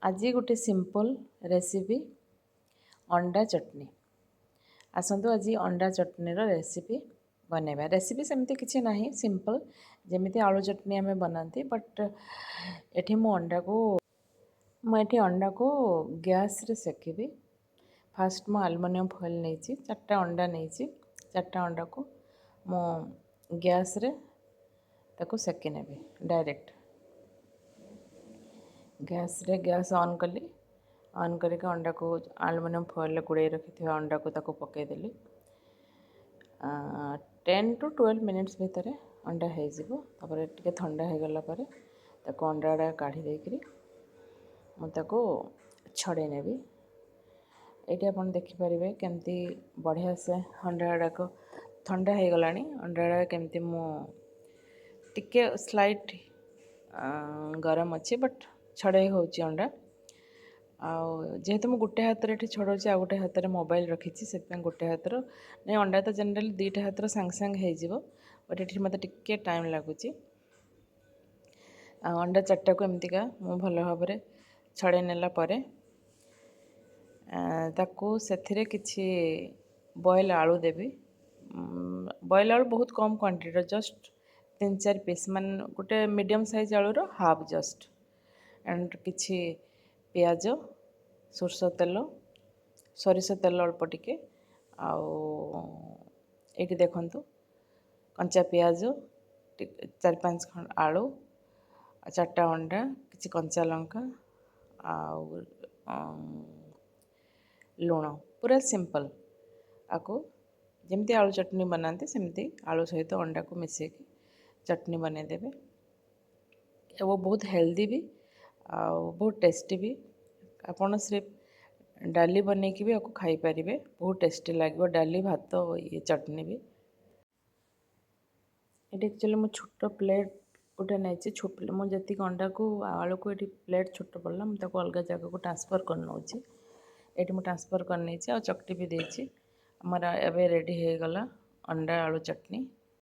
आज गोटे simple recipe अंडा चटनी। आसतु आज अंडा चटनी रेसिपी बनैबा। रेसिपी सेमती किसी ना, सिंपल जमी आलू चटनी आम बनाती, बट ये अंडा को गैस रे सेकिबी। फास्ट मु आलुमिनियम फॉइल नहीं, 4टा अंडा नहीं, 4टा अंडा को मु गैस रे ताको सेकी नेबी। डायरेक्ट गैस ऑन कली, ऑन करके अंडा को आलुमिनियम फॉइल गुड़े रखी अंडा को ताको पकईदेली। 10 to 12 मिनिट्स भितर अंडा होपर टे ठंडा हो गलापर अंडा गुड़ा काढ़ी देकरी मुझको छड़े नेबी। ये आप देखिपारे केमती बढ़िया से अंडा गुड़ाक ठंडा हो गला। अंडा गुड़ा केमती टिके स्लाइट गरम अच्छे, बट छड़े हो अंडा। जेहेतु मुझे गोटे हाथ में छड़ाऊँ, आ गोटे हाथ में मोबाइल रखी, से गोटे हाथ नहीं। अंडा तो जनरली 2टा हाथ सांगे सांगे हो, बट ये मत टिके टाइम लगुच। अंडा 4टा को एमतीका मु भल भाव छड़े नेला परे ताकू से किछि बॉयल आलू देवी। बॉयल आलू बहुत कम क्वांटिटी, जस्ट 3-4 पीस, मान गोटे medium size Alur half just. And किछि पियाज, सोरष तेल, सरिष तेल अल्प टिके, ये देखंतु कंचा पियाज, 4-5 खंड आलू, 4टा अंडा, किछि कंचा लंका, लुण। पूरा सिंपल। आपको जमती आलू चटनी बनाते सेमती आलू सहित अंडा को मिसेकी चटनी बनईदेवे। वो बहुत हेल्दी भी आ बहुत टेस्टी भी। आपड़ सिर्फ डाली बनईकी भी आपको खाई पारिबे, बहुत टेस्टी लगे डाली भात ये चटनी भी। ये एक्चुअली मु छोट प्लेट गोटे नहीं, मुझे अंडा को आलू को ये प्लेट छोट पड़ा, मुझे अलग जगह को ट्रांसफर कर नौ। ये ट्रांसफर कर नहीं, चकटी भी देती। हमारा एवं रेडी हो गला अंडा आलू चटनी।